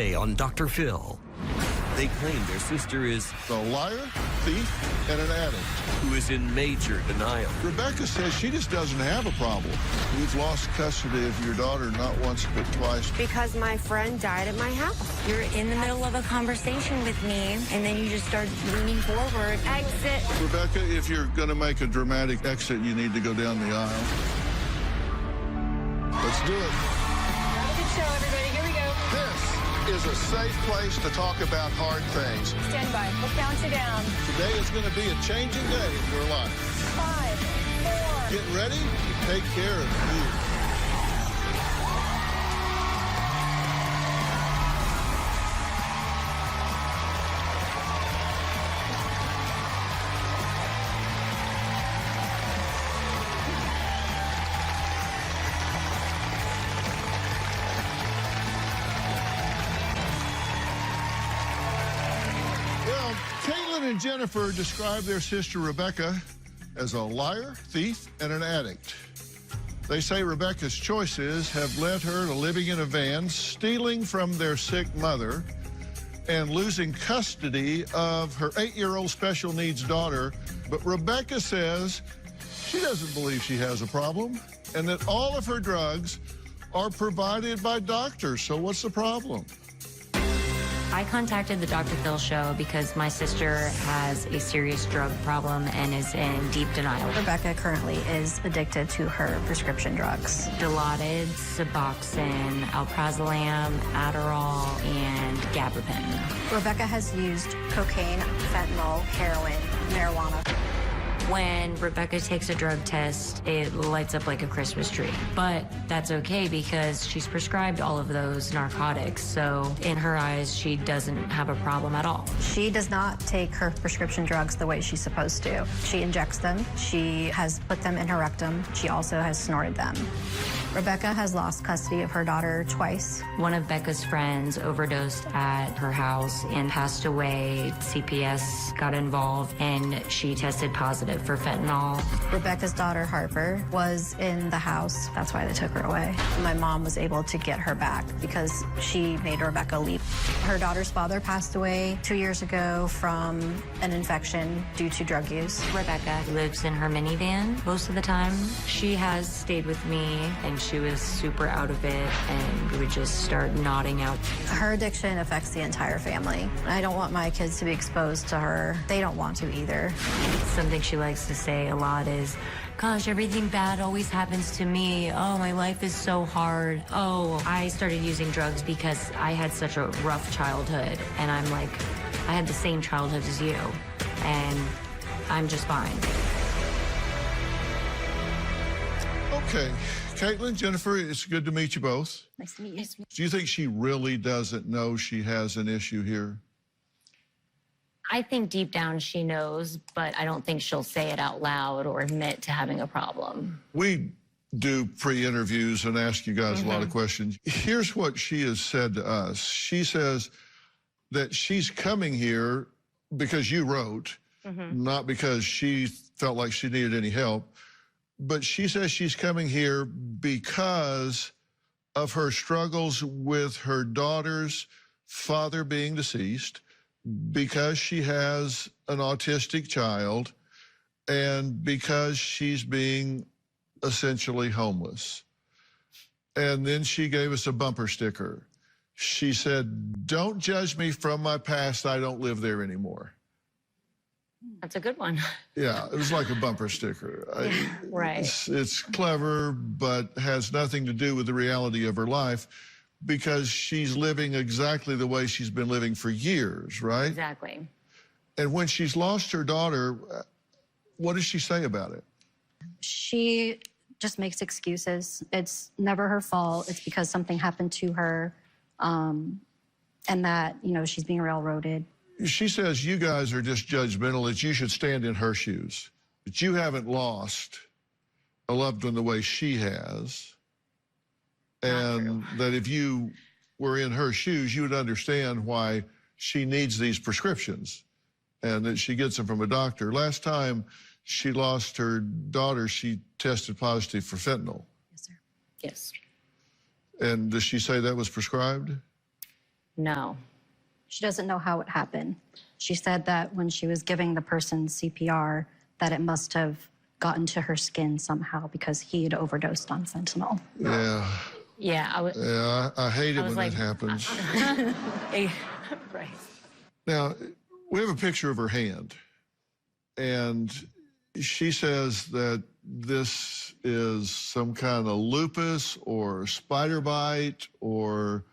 Today on Dr. Phil. They claim their sister is a liar, thief, and an addict. Who is in major denial. Rebecca says she just doesn't have a problem. You've lost custody of your daughter not once but twice. Because my friend died at my house. You're in the middle of a conversation with me, and then you just start leaning forward. Exit. Rebecca, if you're going to make a dramatic exit, you need to go down the aisle. Let's do it. Have a good show, everybody. Here we go. This is a safe place to talk about hard things. Stand by. We'll count you down. Today is going to be a changing day in your life. 5, 4. Get ready to take care of you. And Jennifer described their sister Rebecca as a liar, thief, and an addict. They say Rebecca's choices have led her to living in a van, stealing from their sick mother, and losing custody of her 8-year-old special needs daughter. But Rebecca says she doesn't believe she has a problem and that all of her drugs are provided by doctors. So what's the problem? I contacted the Dr. Phil Show because my sister has a serious drug problem and is in deep denial. Rebecca currently is addicted to her prescription drugs. Dilaudid, Suboxone, Alprazolam, Adderall, and Gabapentin. Rebecca has used cocaine, fentanyl, heroin, marijuana. When Rebecca takes a drug test, it lights up like a Christmas tree. But that's okay because she's prescribed all of those narcotics. So in her eyes, she doesn't have a problem at all. She does not take her prescription drugs the way she's supposed to. She injects them. She has put them in her rectum. She also has snorted them. Rebecca has lost custody of her daughter twice. One of Becca's friends overdosed at her house and passed away. CPS got involved and she tested positive for fentanyl. Rebecca's daughter, Harper, was in the house. That's why they took her away. My mom was able to get her back because she made Rebecca leave. Her daughter's father passed away 2 years ago from an infection due to drug use. Rebecca lives in her minivan most of the time. She has stayed with me and she was super out of it and we would just start nodding out. Her addiction affects the entire family. I don't want my kids to be exposed to her. They don't want to either. Something she likes to say a lot is, gosh, everything bad always happens to me. Oh, my life is so hard. Oh, I started using drugs because I had such a rough childhood. And I'm like, I had the same childhood as you. And I'm just fine. Okay. Caitlin, Jennifer, it's good to meet you both. Nice to meet you. Do you think she really doesn't know she has an issue here? I think deep down she knows, but I don't think she'll say it out loud or admit to having a problem. We do pre-interviews and ask you guys a lot of questions. Here's what she has said to us. She says that she's coming here because you wrote, not because she felt like she needed any help. But she says she's coming here because of her struggles with her daughter's father being deceased, because she has an autistic child, and because she's being essentially homeless. And then she gave us a bumper sticker. She said, "Don't judge me from my past. I don't live there anymore." That's a good one. Yeah, it was like a bumper sticker. Right. It's clever, but has nothing to do with the reality of her life because she's living exactly the way she's been living for years, right? Exactly. And when she's lost her daughter, what does she say about it? She just makes excuses. It's never her fault. It's because something happened to her, and that, you know, she's being railroaded. She says you guys are just judgmental, that you should stand in her shoes, that you haven't lost a loved one the way she has, and that if you were in her shoes, you would understand why she needs these prescriptions and that she gets them from a doctor. Last time she lost her daughter, she tested positive for fentanyl. Yes, sir. Yes. And does she say that was prescribed? No. She doesn't know how it happened. She said that when she was giving the person CPR, that it must have gotten to her skin somehow because he had overdosed on fentanyl. Yeah. Yeah, I hate it when that happens. Right. Now, we have a picture of her hand, and she says that this is some kind of lupus or spider bite, or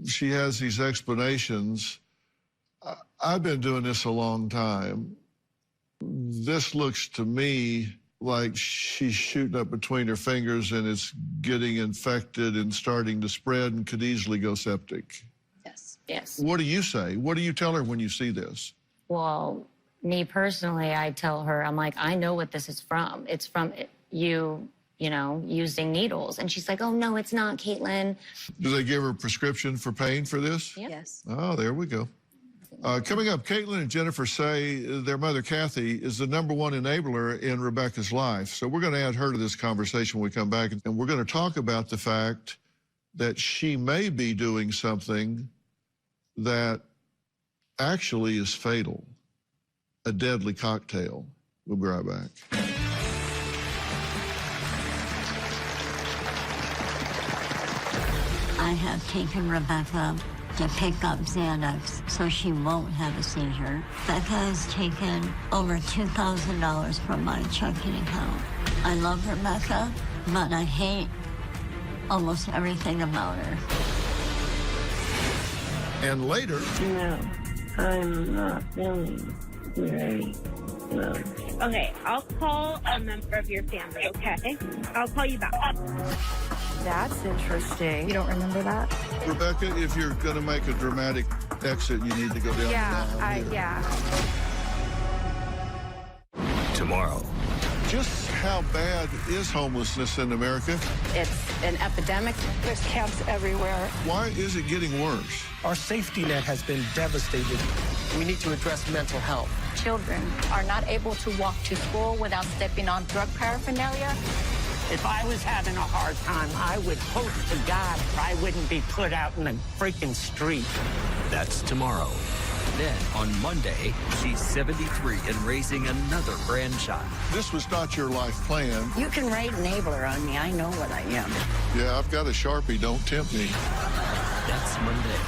she has these explanations. I've been doing this a long time. This looks to me like she's shooting up between her fingers and it's getting infected and starting to spread and could easily go septic. Yes. Yes. What do you say? What do you tell her when you see this? Well, me personally, I tell her, I'm like, I know what this is from. It's from you know, using needles. And she's like, oh, no, it's not, Caitlin. Do they give her a prescription for pain for this? Yep. Yes. Oh, there we go. Coming up, Caitlin and Jennifer say their mother, Kathy, is the #1 enabler in Rebecca's life. So we're going to add her to this conversation when we come back, and we're going to talk about the fact that she may be doing something that actually is fatal, a deadly cocktail. We'll be right back. I have taken Rebecca to pick up Xanax so she won't have a seizure. Becca has taken over $2,000 from my checking account. I love Rebecca, but I hate almost everything about her. And later... No, I'm not feeling very well. Okay, I'll call a member of your family, okay? I'll call you back. That's interesting. You don't remember that? Rebecca, if you're going to make a dramatic exit, you need to go down the aisle. Yeah. Tomorrow. Just how bad is homelessness in America? It's an epidemic. There's camps everywhere. Why is it getting worse? Our safety net has been devastated. We need to address mental health. Children are not able to walk to school without stepping on drug paraphernalia. If I was having a hard time, I would hope to God I wouldn't be put out in the freaking street. That's tomorrow. Then, on Monday, she's 73 and raising another grandchild. This was not your life plan. You can write enabler on me. I know what I am. Yeah, I've got a Sharpie. Don't tempt me. That's Monday.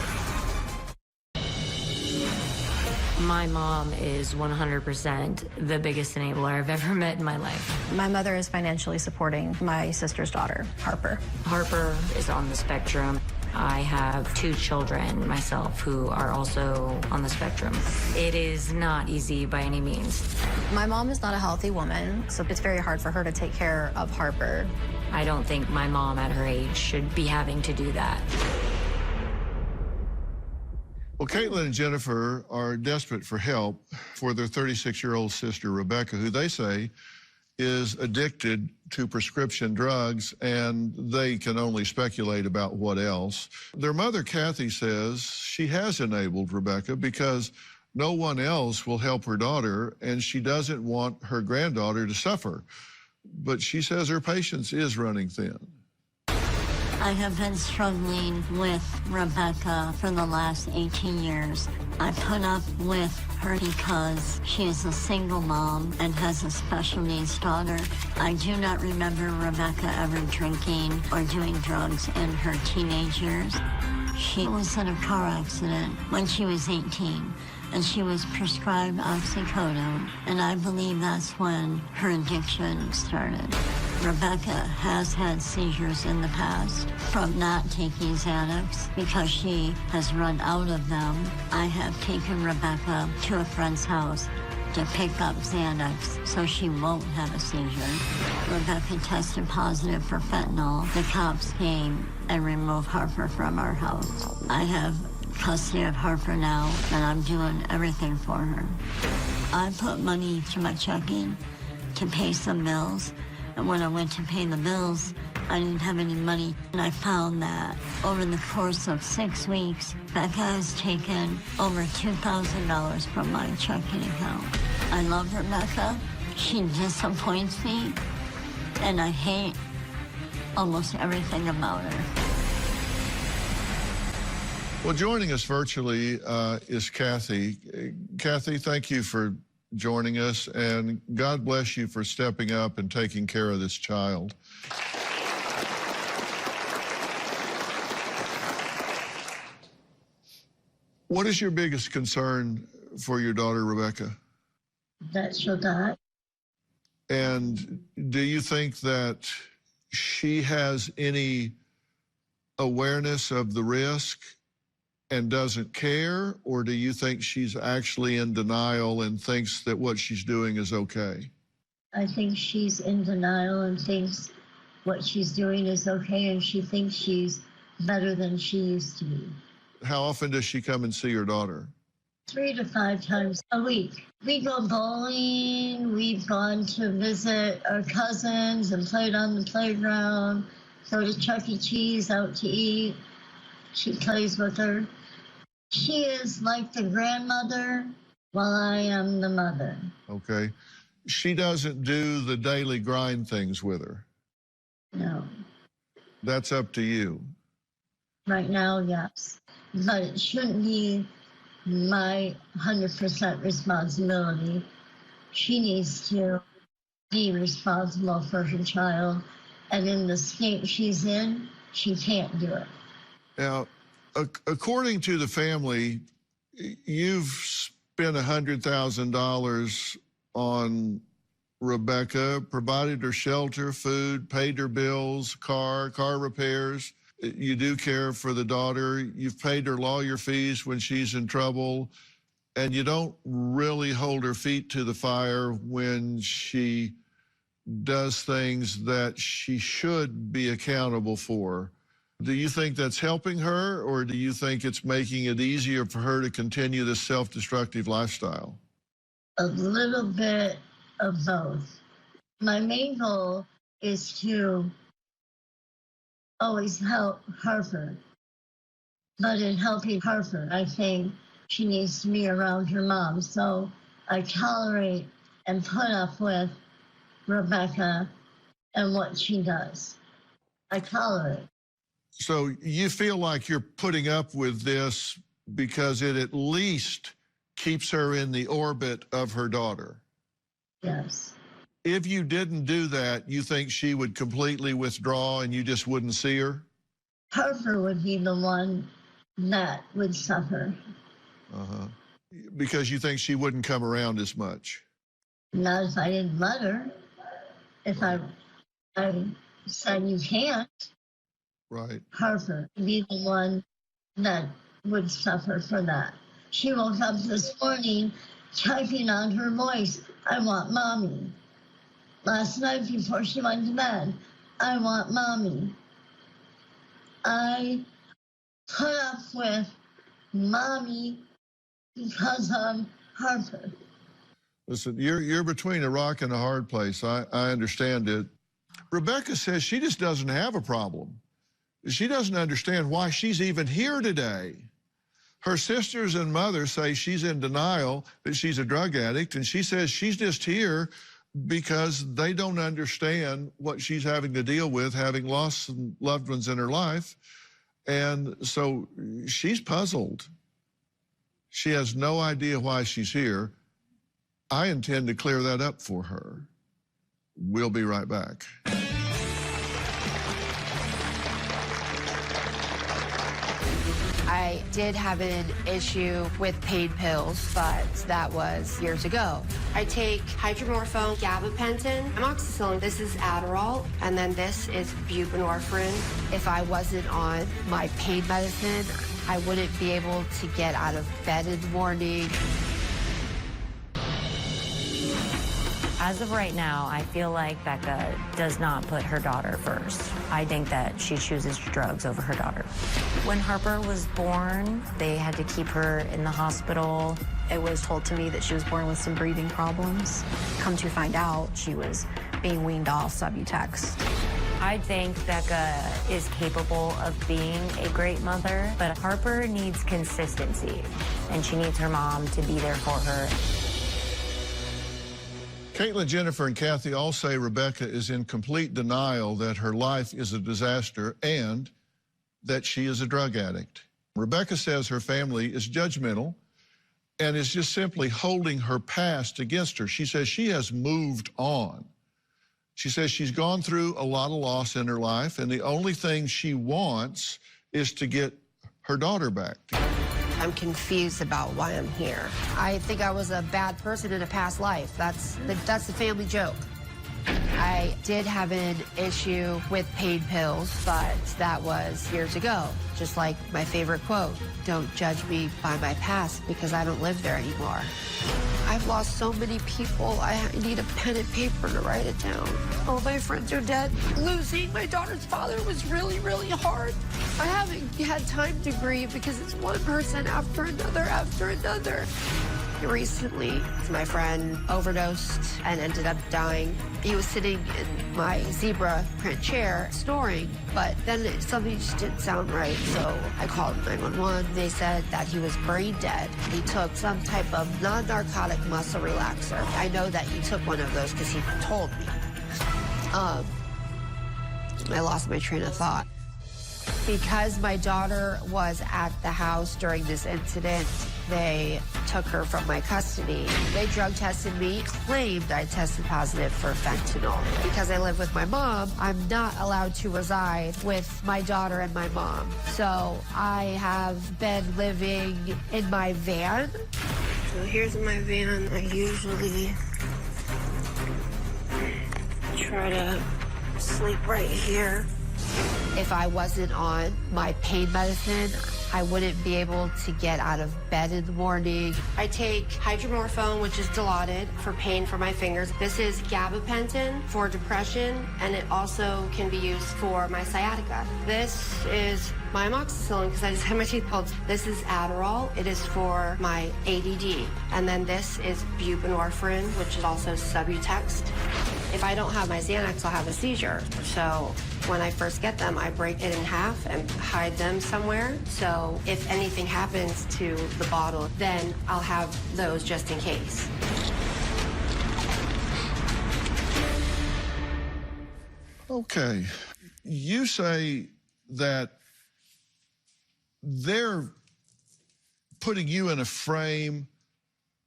My mom is 100% the biggest enabler I've ever met in my life. My mother is financially supporting my sister's daughter, Harper. Harper is on the spectrum. I have 2 children myself who are also on the spectrum. It is not easy by any means. My mom is not a healthy woman, so it's very hard for her to take care of Harper. I don't think my mom at her age should be having to do that. Well, Caitlin and Jennifer are desperate for help for their 36-year-old sister, Rebecca, who they say is addicted to prescription drugs, and they can only speculate about what else. Their mother, Kathy, says she has enabled Rebecca because no one else will help her daughter, and she doesn't want her granddaughter to suffer. But she says her patience is running thin. I have been struggling with Rebecca for the last 18 years. I put up with her because she is a single mom and has a special needs daughter. I do not remember Rebecca ever drinking or doing drugs in her teenage years. She was in a car accident when she was 18, and she was prescribed oxycodone, and I believe that's when her addiction started. Rebecca has had seizures in the past from not taking Xanax because she has run out of them. I have taken Rebecca to a friend's house to pick up Xanax so she won't have a seizure. Rebecca tested positive for fentanyl. The cops came and removed Harper from our house. I have custody of Harper now, and I'm doing everything for her. I put money to my checking to pay some bills, and when I went to pay the bills, I didn't have any money. And I found that over the course of 6 weeks, Becca has taken over $2,000 from my checking account. I love Rebecca. She disappoints me, and I hate almost everything about her. Well, joining us virtually is Kathy. Kathy, thank you for joining us, and God bless you for stepping up and taking care of this child. What is your biggest concern for your daughter, Rebecca? That she'll die. And do you think that she has any awareness of the risk and doesn't care, or do you think she's actually in denial and thinks that what she's doing is okay? I think she's in denial and thinks what she's doing is okay, and she thinks she's better than she used to be. How often does she come and see her daughter? 3 to 5 times a week. We go bowling, we've gone to visit our cousins and played on the playground, go to Chuck E. Cheese out to eat. She plays with her. She is like the grandmother while I am the mother. Okay. She doesn't do the daily grind things with her? No. That's up to you. Right now, yes. But it shouldn't be my 100% responsibility. She needs to be responsible for her child. And in the state she's in, she can't do it. Now, according to the family, you've spent $100,000 on Rebecca, provided her shelter, food, paid her bills, car repairs. You do care for the daughter. You've paid her lawyer fees when she's in trouble, and you don't really hold her feet to the fire when she does things that she should be accountable for. Do you think that's helping her, or do you think it's making it easier for her to continue this self-destructive lifestyle? A little bit of both. My main goal is to always help Harper. But in helping Harper, I think she needs to be around her mom. So I tolerate and put up with Rebecca and what she does. I tolerate. So you feel like you're putting up with this because it at least keeps her in the orbit of her daughter? Yes. If you didn't do that, you think she would completely withdraw and you just wouldn't see her? Harper would be the one that would suffer. Uh-huh. Because you think she wouldn't come around as much? Not if I didn't let her. If I said you can't. Right. Harper would be the one that would suffer for that. She woke up this morning typing on her voice, "I want mommy." Last night before she went to bed, "I want mommy." I put up with mommy because of Harper. Listen, you're between a rock and a hard place. I understand it. Rebecca says she just doesn't have a problem. She doesn't understand why she's even here today. Her sisters and mother say she's in denial, that she's a drug addict, and she says she's just here because they don't understand what she's having to deal with, having lost some loved ones in her life. And so she's puzzled. She has no idea why she's here. I intend to clear that up for her. We'll be right back. I did have an issue with paid pills, but that was years ago. I take hydromorphone, gabapentin, amoxicillin. This is Adderall, and then this is buprenorphine. If I wasn't on my paid medicine, I wouldn't be able to get out of bed in the morning. As of right now, I feel like Becca does not put her daughter first. I think that she chooses drugs over her daughter. When Harper was born, they had to keep her in the hospital. It was told to me that she was born with some breathing problems. Come to find out, she was being weaned off Subutex. I think Becca is capable of being a great mother, but Harper needs consistency, and she needs her mom to be there for her. Caitlin, Jennifer, and Kathy all say Rebecca is in complete denial that her life is a disaster and that she is a drug addict. Rebecca says her family is judgmental and is just simply holding her past against her. She says she has moved on. She says she's gone through a lot of loss in her life, and the only thing she wants is to get her daughter back. I'm confused about why I'm here. I think I was a bad person in a past life. That's the family joke. I did have an issue with paid pills, but that was years ago. Just like my favorite quote, don't judge me by my past because I don't live there anymore. I've lost so many people, I need a pen and paper to write it down. All my friends are dead. Losing my daughter's father was really, really hard. I haven't had time to grieve because it's one person after another after another. Recently, my friend overdosed and ended up dying. He was sitting in my zebra print chair snoring, but then something just didn't sound right, so I called 911. They said that he was brain dead. He took some type of non-narcotic muscle relaxer. I know that he took one of those because he told me. I lost my train of thought. Because my daughter was at the house during this incident, they took her from my custody. They drug tested me, claimed I tested positive for fentanyl. Because I live with my mom, I'm not allowed to reside with my daughter and my mom. So I have been living in my van. So here's my van. I usually try to sleep right here. If I wasn't on my pain medicine, I wouldn't be able to get out of bed in the morning. I take hydromorphone, which is Dilaudid, for pain for my fingers. This is gabapentin for depression, and it also can be used for my sciatica. This is my amoxicillin, because I just had my teeth pulled. This is Adderall. It is for my ADD. And then this is buprenorphine, which is also Subutex. If I don't have my Xanax, I'll have a seizure. So when I first get them, I break it in half and hide them somewhere. So if anything happens to the bottle, then I'll have those just in case. Okay. You say that they're putting you in a frame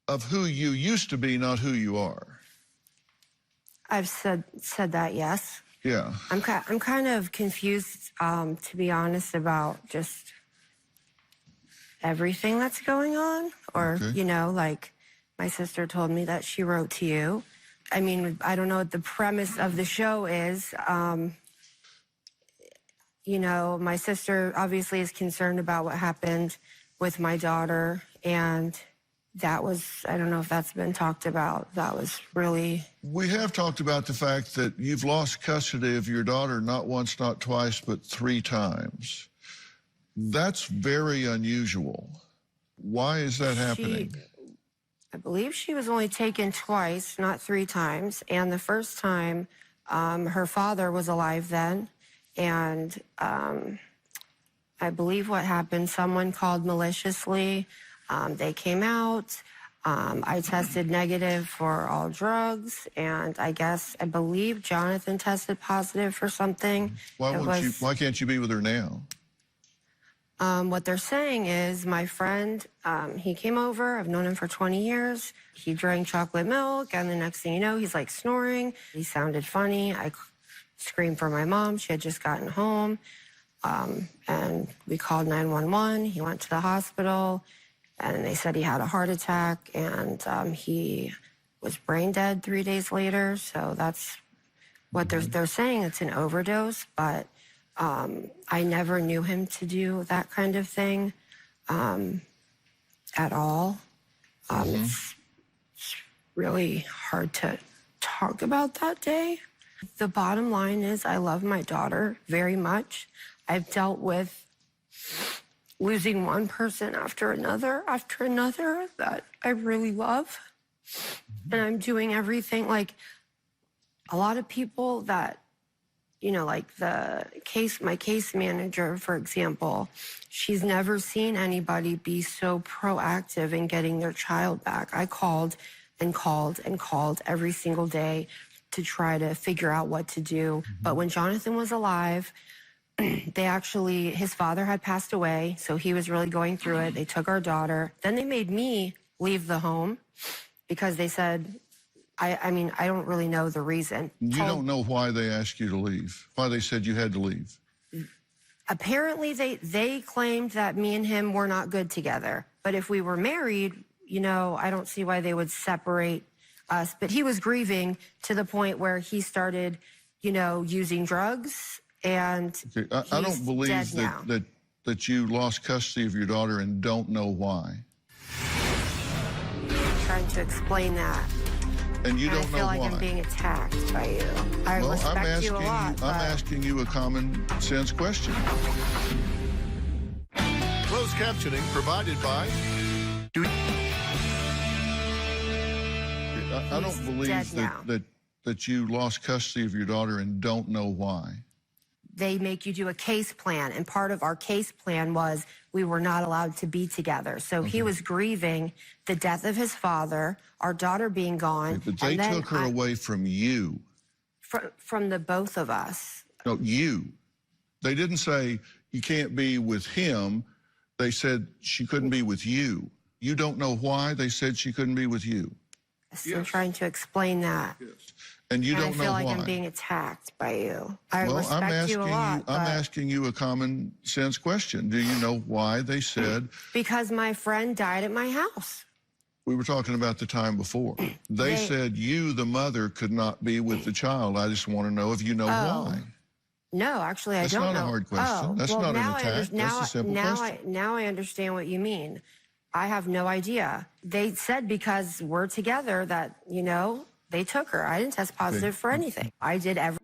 of who you used to be, not who you are. I've said that, yes. Yeah. I'm kind of confused, to be honest, about just everything that's going on. Or, you know, like my sister told me that she wrote to you. I mean, I don't know what the premise of the show is. You know, my sister obviously is concerned about what happened with my daughter. And that was, I don't know if that's been talked about. That was really... We have talked about the fact that you've lost custody of your daughter not once, not twice, but 3 times. That's very unusual. Why is that happening? I believe she was only taken twice, not 3 times. And the first time, her father was alive then. And I believe what happened, someone called maliciously. They came out. I tested negative for all drugs, and I believe Jonathan tested positive for something. Why can't you be with her now? What they're saying is my friend, he came over. I've known him for 20 years. He drank chocolate milk, and the next thing you know, he's like snoring. He sounded funny. I screamed for my mom. She had just gotten home, and we called 911. He went to the hospital. And they said he had a heart attack, and he was brain dead 3 days later. So that's what they're saying. It's an overdose, but I never knew him to do that kind of thing at all. It's really hard to talk about that day. The bottom line is I love my daughter very much. I've dealt with losing one person after another that I really love. And I'm doing everything. Like a lot of people that, you know, like my case manager, for example, she's never seen anybody be so proactive in getting their child back. I called and called and called every single day to try to figure out what to do. But when Jonathan was alive, his father had passed away, so he was really going through it. They took our daughter. Then they made me leave the home because they said, I mean, I don't really know the reason. You don't know why they asked you to leave, why they said you had to leave. Apparently, they claimed that me and him were not good together. But if we were married, you know, I don't see why they would separate us. But he was grieving to the point where he started, you know, using drugs. And okay. I don't believe that you lost custody of your daughter and don't know why. I'm trying to explain that. And you don't know why. I feel like I'm being attacked by you. I respect you a lot. I'm asking you a common sense question. Closed captioning provided by... I don't believe that you lost custody of your daughter and don't know why. They make you do a case plan, and part of our case plan was we were not allowed to be together. So he was grieving the death of his father, our daughter being gone. Okay, but they took her away from you. From the both of us. No, you. They didn't say you can't be with him. They said she couldn't be with you. You don't know why they said she couldn't be with you. So I'm trying to explain that. Yes. And you don't know why. I feel like I'm being attacked by you. I well, respect you a lot. I'm asking you a common sense question. Do you know why they said? Because my friend died at my house. We were talking about the time before. They said you, the mother, could not be with the child. I just want to know if you know why. No, actually, I don't know. That's not a hard question. That's not an attack. That's a simple question. Now I understand what you mean. I have no idea. They said because we're together that, you know, they took her. I didn't test positive for anything. I did everything.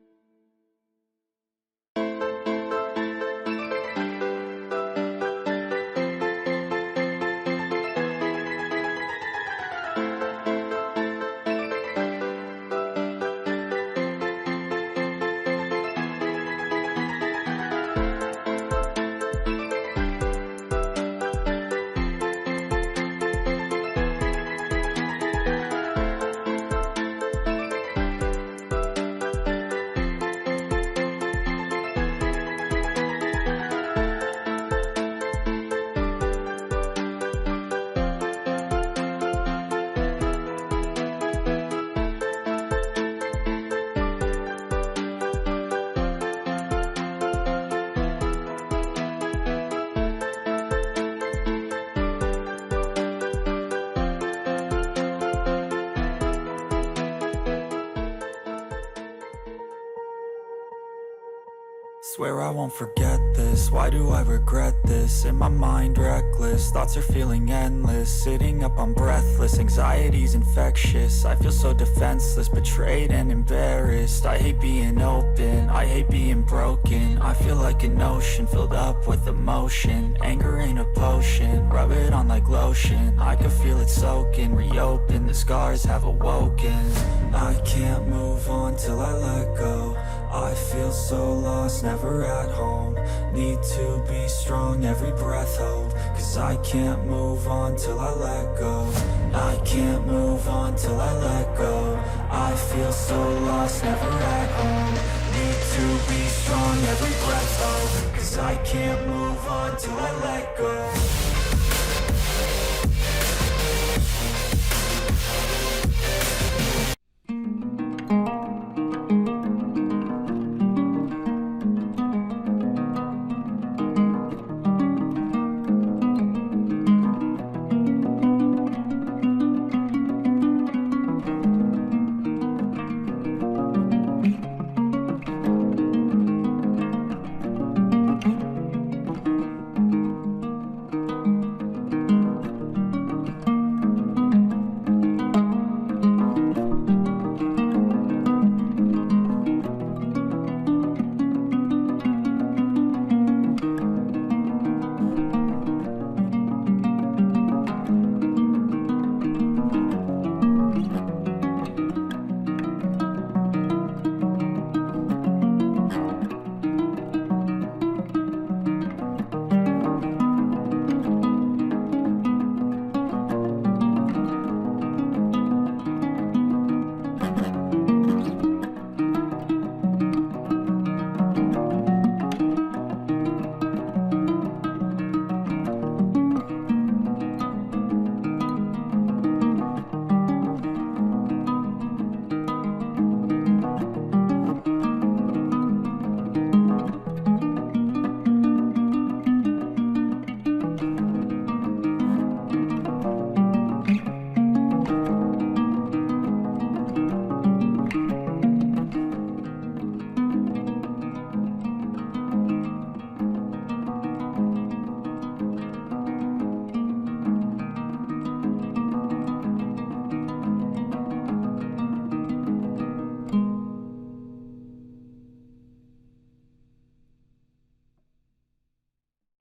Swear I won't forget this, why do I regret this? In my mind reckless, thoughts are feeling endless. Sitting up I'm breathless, anxiety's infectious. I feel so defenseless, betrayed and embarrassed. I hate being open, I hate being broken. I feel like an ocean filled up with emotion. Anger ain't a potion, rub it on like lotion. I can feel it soaking, reopen, the scars have awoken. I can't move on till I let go. I feel so lost, never at home. Need to be strong, every breath hold. Cause I can't move on till I let go. I can't move on till I let go. I feel so lost, never at home. Need to be strong, every breath hold. Cause I can't move on till I let go.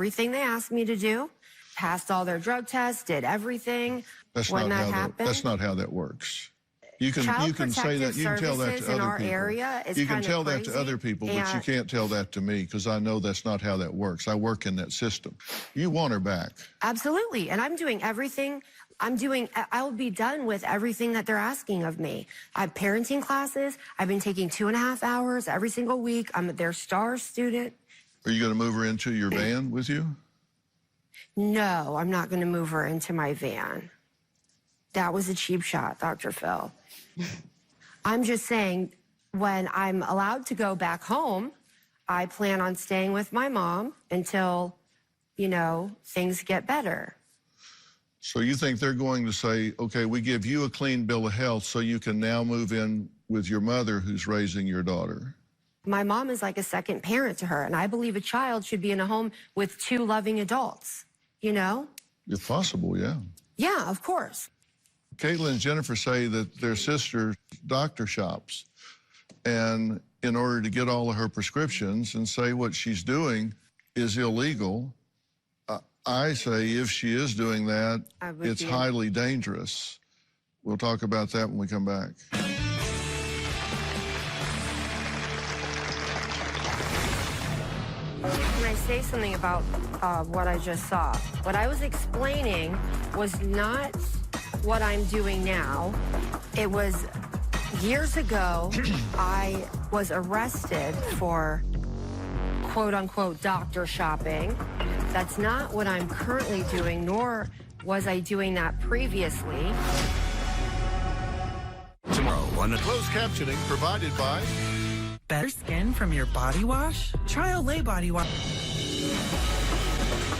everything they asked me to do, passed all their drug tests, did everything. That's when not that happened. That's not how that works. You can say that. You can tell that to in other our people. area is You can kind of tell that crazy, to other people, but you can't tell that to me because I know that's not how that works. I work in that system. You want her back. Absolutely. And I'm doing everything. I'll be done with everything that they're asking of me. I have parenting classes. I've been taking 2.5 hours every single week. I'm their star student. Are you going to move her into your van with you? No, I'm not going to move her into my van. That was a cheap shot, Dr. Phil. I'm just saying, when I'm allowed to go back home, I plan on staying with my mom until, things get better. So you think they're going to say, okay, we give you a clean bill of health so you can now move in with your mother who's raising your daughter? My mom is like a second parent to her, and I believe a child should be in a home with 2 loving adults, If possible, yeah. Yeah, of course. Caitlin and Jennifer say that their sister doctor shops, and in order to get all of her prescriptions, and say what she's doing is illegal. I say if she is doing that, it's highly dangerous. We'll talk about that when we come back. Can I say something about what I just saw? What I was explaining was not what I'm doing now. It was years ago, I was arrested for quote-unquote doctor shopping. That's not what I'm currently doing, nor was I doing that previously. Tomorrow on Closed captioning provided by Better skin from your body wash? Try Olay Body Wash.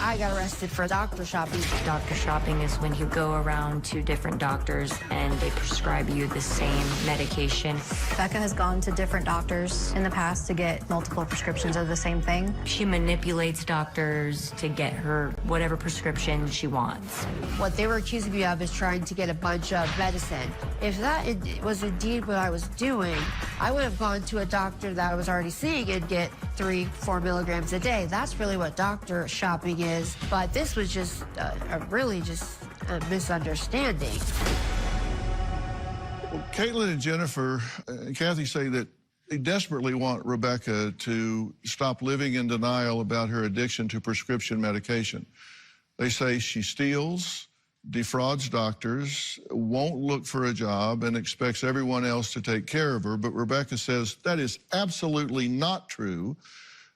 I got arrested for doctor shopping. Doctor shopping is when you go around to different doctors and they prescribe you the same medication. Becca has gone to different doctors in the past to get multiple prescriptions of the same thing. She manipulates doctors to get her whatever prescription she wants. What they were accusing me of is trying to get a bunch of medicine. If that was indeed what I was doing, I would have gone to a doctor that I was already seeing and get 3-4 milligrams a day. That's really what doctor shopping is. But this was just really just a misunderstanding. Well, Caitlin and Jennifer and Kathy say that they desperately want Rebecca to stop living in denial about her addiction to prescription medication. They say she steals, defrauds doctors, won't look for a job, and expects everyone else to take care of her. But Rebecca says that is absolutely not true,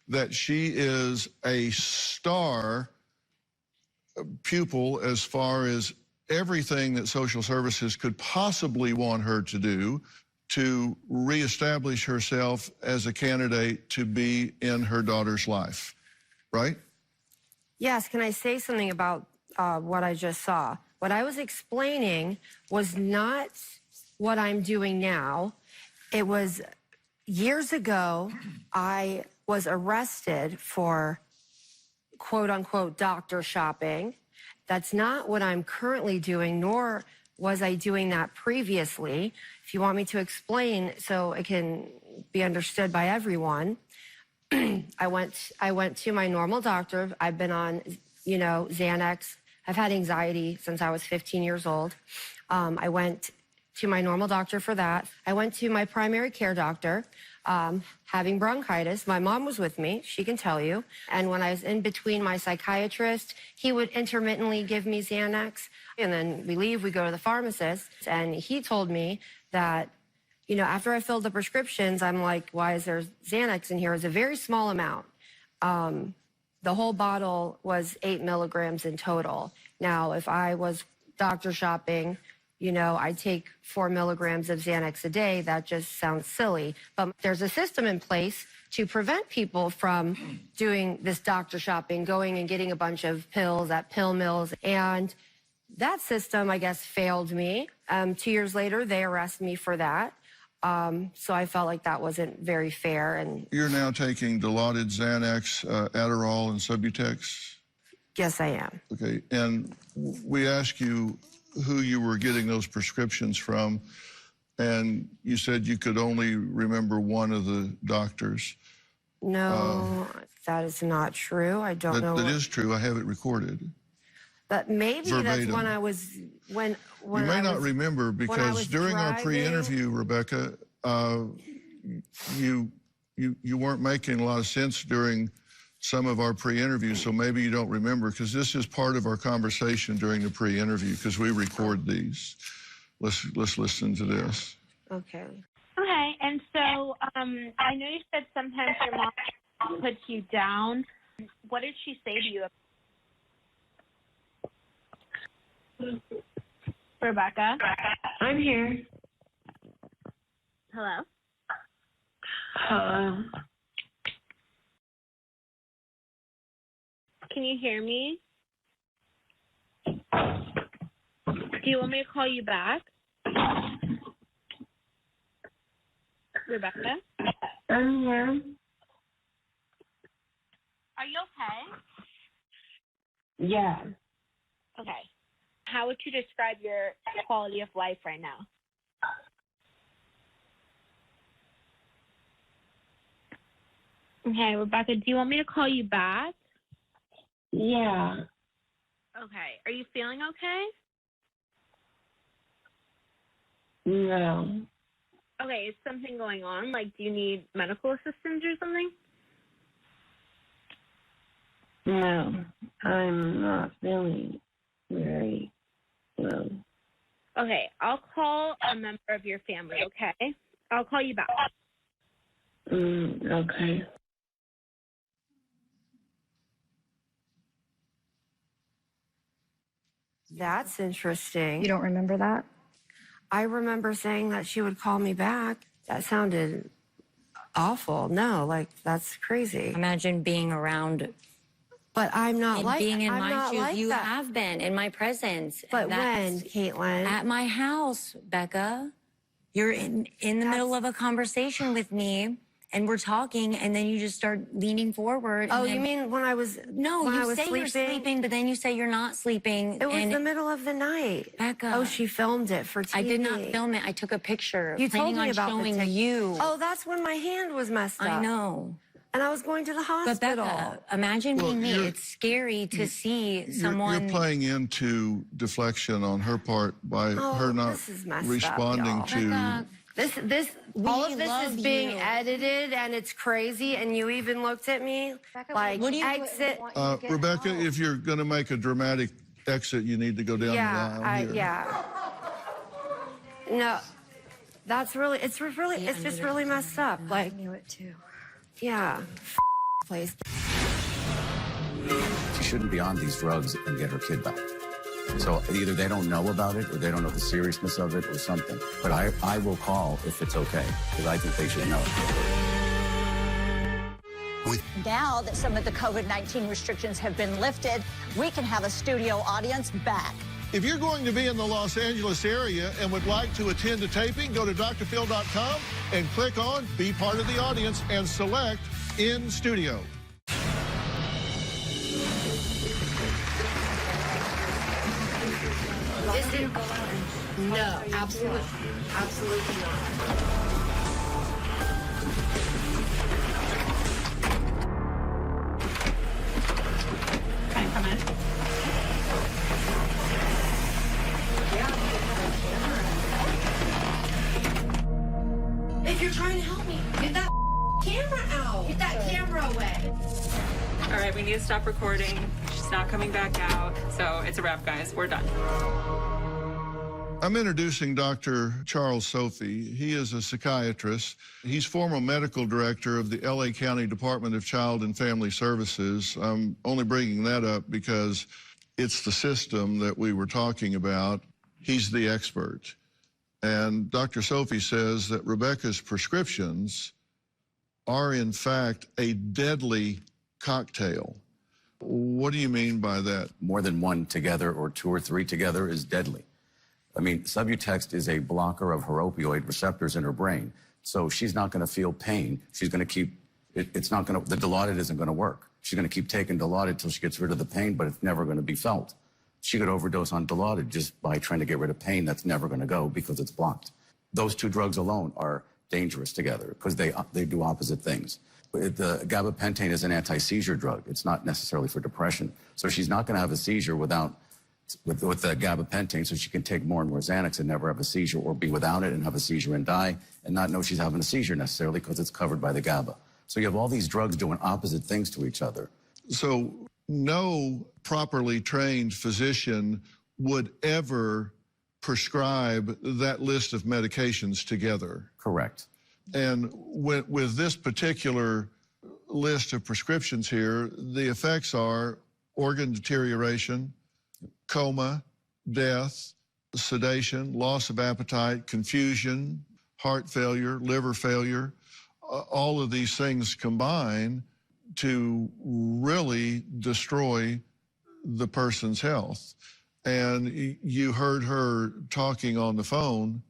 that she is a star pupil as far as everything that social services could possibly want her to do to reestablish herself as a candidate to be in her daughter's life, right? Yes, can I say something about what I just saw? What I was explaining was not what I'm doing now. It was years ago, I was arrested for quote-unquote doctor shopping. That's not what I'm currently doing, nor was I doing that previously. If you want me to explain so it can be understood by everyone, I went to my normal doctor. I've been on, Xanax. I've had anxiety since I was 15 years old. I went to my normal doctor for that. I went to my primary care doctor, having bronchitis. My mom was with me, she can tell you. And when I was in between my psychiatrist, he would intermittently give me Xanax. And then we leave, we go to the pharmacist. And he told me that, after I filled the prescriptions, I'm like, why is there Xanax in here? It's a very small amount. The whole bottle was 8 milligrams in total. Now, if I was doctor shopping, I take 4 milligrams of Xanax a day. That just sounds silly. But there's a system in place to prevent people from doing this doctor shopping, going and getting a bunch of pills at pill mills. And that system, I guess, failed me. 2 years later, they arrested me for that. So I felt like that wasn't very fair. And you're now taking Dilaudid, Xanax, Adderall, and Subutex? Yes, I am. Okay, and we asked you who you were getting those prescriptions from, and you said you could only remember one of the doctors. No, that is not true. I don't know. That is true. I have it recorded. But maybe Verbatim. that's when I was, when You may not remember because during our pre-interview, Rebecca, you weren't making a lot of sense during some of our pre-interviews, so maybe you don't remember, because this is part of our conversation during the pre-interview, because we record these. Let's listen to this. Okay. Okay, and so I know you said sometimes your mom puts you down. What did she say to you? Rebecca? I'm here. Hello? Hello. Can you hear me? Do you want me to call you back? Rebecca? I'm here. Are you okay? Yeah. Okay. How would you describe your quality of life right now? Okay, Rebecca, do you want me to call you back? Yeah. Okay. Are you feeling okay? No. Okay, is something going on? Like, do you need medical assistance or something? No. I'm not feeling very well. Okay, I'll call a member of your family, okay? I'll call you back. Okay. That's interesting. You don't remember that? I remember saying that she would call me back. That sounded awful. No, like, that's crazy. Imagine being around. But I'm not and like being in I'm my not shoes. like You that. have been in my presence. But That's when, Caitlin? At my house, Becca. You're in the middle of a conversation with me, and we're talking, and then you just start leaning forward. Oh, and you mean when I was No, when you I was say sleeping? you're sleeping, but then you say you're not sleeping. It was the middle of the night. Becca. Oh, she filmed it for TV. I did not film it. I took a picture. You told planning me on about showing the you. Oh, that's when my hand was messed up. I know. And I was going to the But hospital. Becca, imagine being me. you're- It's scary to see someone. You're playing into deflection on her part by her not this is messed responding up, to. y'all. This all of this love is being you. edited, and it's crazy. And you even looked at me like, what do you- exit. Rebecca, if you're going to make a dramatic exit, you need to go down the aisle here. Yeah. No, that's really. It's just really messed up. Like, I knew it too. yeah, place. She shouldn't be on these drugs and get her kid back. So either they don't know about it or they don't know the seriousness of it or something. But I will call if it's okay, because I think they should know. Now that some of the COVID-19 restrictions have been lifted, we can have a studio audience back. If you're going to be in the Los Angeles area and would like to attend a taping, go to drphil.com and click on Be Part of the Audience and select In Studio. This is no, absolutely not. Can I come in? If you're trying to help me, get that camera out. Get that camera away. All right, we need to stop recording. She's not coming back out. So it's a wrap, guys. We're done. I'm introducing Dr. Charles Sophie. He is a psychiatrist. He's former medical director of the LA County Department of Child and Family Services. I'm only bringing that up because it's the system that we were talking about. He's the expert. And Dr. Sophie says that Rebecca's prescriptions are, in fact, a deadly cocktail. What do you mean by that? More than one together or two or three together is deadly. I mean, Subutex is a blocker of her opioid receptors in her brain. So she's not going to feel pain. She's going to keep, it's not going to, the Dilaudid isn't going to work. She's going to keep taking Dilaudid till she gets rid of the pain, but it's never going to be felt. She could overdose on Dilaudid just by trying to get rid of pain. That's never going to go because it's blocked. Those two drugs alone are dangerous together because they do opposite things. The gabapentane is an anti-seizure drug. It's not necessarily for depression. So she's not going to have a seizure with the gabapentane, so she can take more and more Xanax and never have a seizure, or be without it and have a seizure and die and not know she's having a seizure necessarily because it's covered by the GABA. So you have all these drugs doing opposite things to each other. So no properly trained physician would ever prescribe that list of medications together. Correct. And with this particular list of prescriptions here, the effects are organ deterioration, coma, death, sedation, loss of appetite, confusion, heart failure, liver failure. All of these things combine to really destroy the person's health. And you heard her talking on the phone.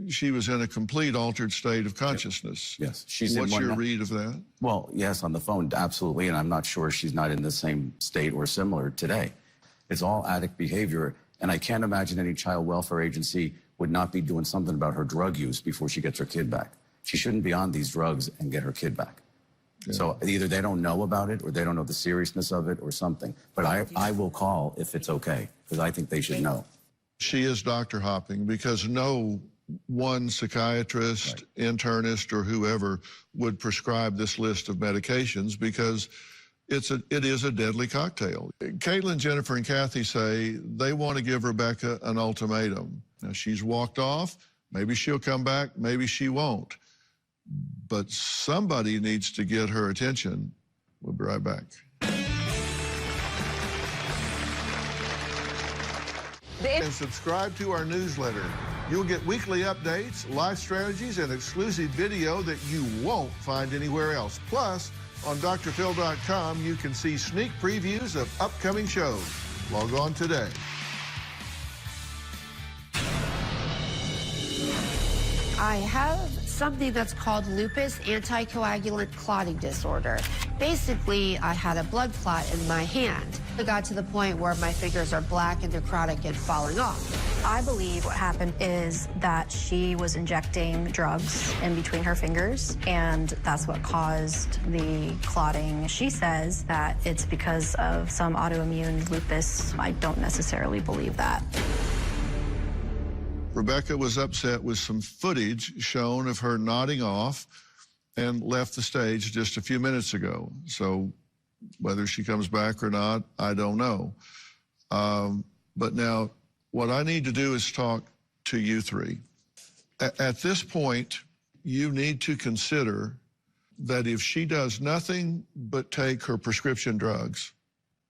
She was in a complete altered state of consciousness. Yes. What's your read of that? Well, yes, on the phone, absolutely. And I'm not sure she's not in the same state or similar today. It's all addict behavior. And I can't imagine any child welfare agency would not be doing something about her drug use before she gets her kid back. She shouldn't be on these drugs and get her kid back. Yeah. So either they don't know about it or they don't know the seriousness of it or something. But I will call if it's okay, because I think they should know. She is doctor hopping because no one psychiatrist, internist, or whoever would prescribe this list of medications because it is a deadly cocktail. Caitlin, Jennifer, and Kathy say they want to give Rebecca an ultimatum. Now, she's walked off. Maybe she'll come back. Maybe she won't. But somebody needs to get her attention. We'll be right back. And subscribe to our newsletter. You'll get weekly updates, life strategies, and exclusive video that you won't find anywhere else. Plus, on drphil.com, you can see sneak previews of upcoming shows. Log on today. I have something that's called lupus anticoagulant clotting disorder. Basically, I had a blood clot in my hand. It got to the point where my fingers are black and necrotic and falling off. I believe what happened is that she was injecting drugs in between her fingers, and that's what caused the clotting. She says that it's because of some autoimmune lupus. I don't necessarily believe that. Rebecca was upset with some footage shown of her nodding off and left the stage just a few minutes ago. So whether she comes back or not, I don't know. But now what I need to do is talk to you three. At this point, you need to consider that if she does nothing but take her prescription drugs,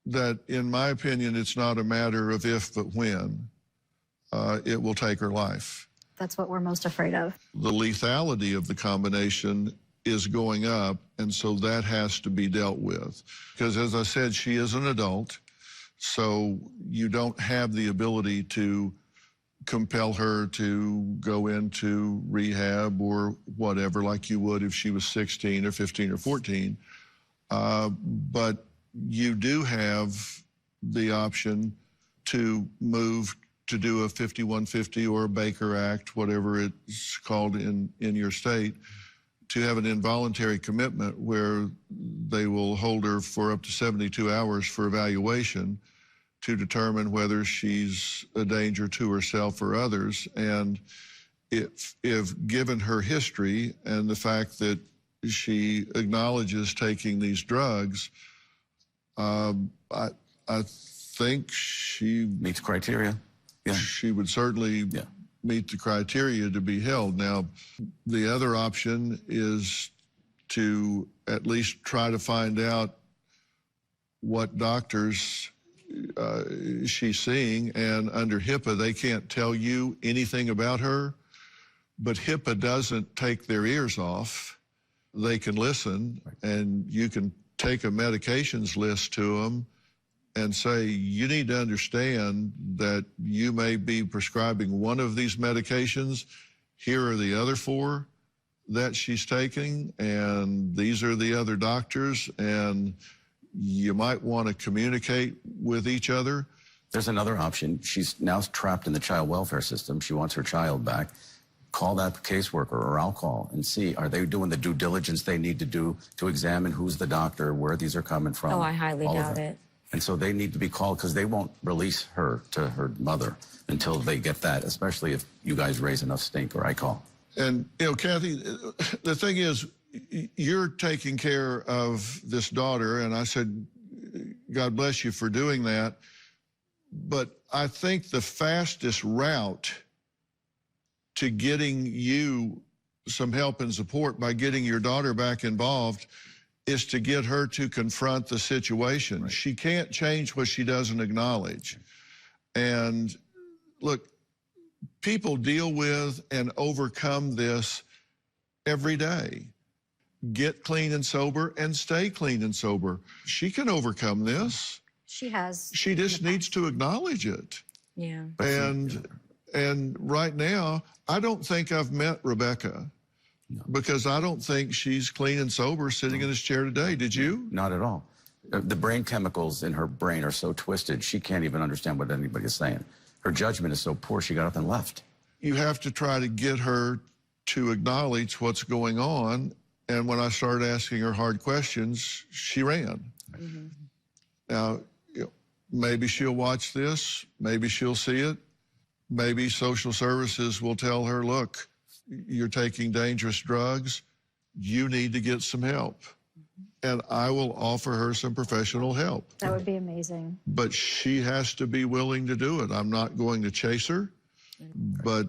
that in my opinion, it's not a matter of if but when. It will take her life. That's what we're most afraid of. The lethality of the combination is going up, and so that has to be dealt with. Because as I said, she is an adult, so you don't have the ability to compel her to go into rehab or whatever like you would if she was 16 or 15 or 14. But you do have the option to move to do a 5150 or a Baker Act, whatever it's called in your state, to have an involuntary commitment where they will hold her for up to 72 hours for evaluation to determine whether she's a danger to herself or others. And if given her history and the fact that she acknowledges taking these drugs, I think she meets criteria. Yeah. She would certainly meet the criteria to be held. Now, the other option is to at least try to find out what doctors she's seeing. And under HIPAA, they can't tell you anything about her, but HIPAA doesn't take their ears off. They can listen, and you can take a medications list to them and say, you need to understand that you may be prescribing one of these medications. Here are the other 4 that she's taking, and these are the other doctors, and you might want to communicate with each other. There's another option. She's now trapped in the child welfare system. She wants her child back. call that caseworker, or I'll call and see, are they doing the due diligence they need to do to examine who's the doctor, where these are coming from? Oh, I highly doubt it. And so they need to be called, because they won't release her to her mother until they get that, especially if you guys raise enough stink, or I call. And, you know, Kathy, the thing is, you're taking care of this daughter, and I said, God bless you for doing that. But I think the fastest route to getting you some help and support by getting your daughter back involved is to get her to confront the situation. Right. She can't change what she doesn't acknowledge. And look, people deal with and overcome this every day. Get clean and sober and stay clean and sober. She can overcome this. She has. She just needs to acknowledge it. Yeah. And right now, I don't think I've met Rebecca. No. Because I don't think she's clean and sober sitting in this chair today. Did you? Not at all. The brain chemicals in her brain are so twisted, she can't even understand what anybody is saying. Her judgment is so poor, she got up and left. You have to try to get her to acknowledge what's going on. And when I started asking her hard questions, she ran. Mm-hmm. Now, you know, maybe she'll watch this. Maybe she'll see it. Maybe social services will tell her, look, you're taking dangerous drugs. You need to get some help. And I will offer her some professional help. That would be amazing. But she has to be willing to do it. I'm not going to chase her, but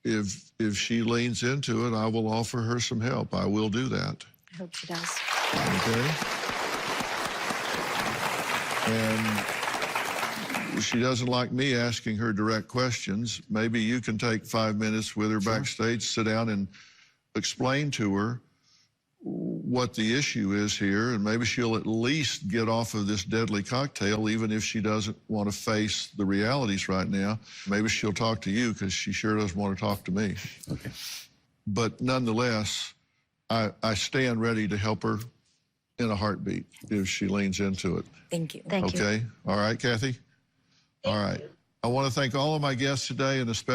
if she leans into it, I will offer her some help. I will do that. I hope she does. Okay. And she doesn't like me asking her direct questions. Maybe you can take 5 minutes with her backstage, sit down and explain to her what the issue is here, and maybe she'll at least get off of this deadly cocktail, even if she doesn't want to face the realities right now. Maybe she'll talk to you, because she sure doesn't want to talk to me. Okay. But nonetheless, I stand ready to help her in a heartbeat if she leans into it. Thank you. Thank you. Okay? All right, Kathy? All right. I want to thank all of my guests today, and especially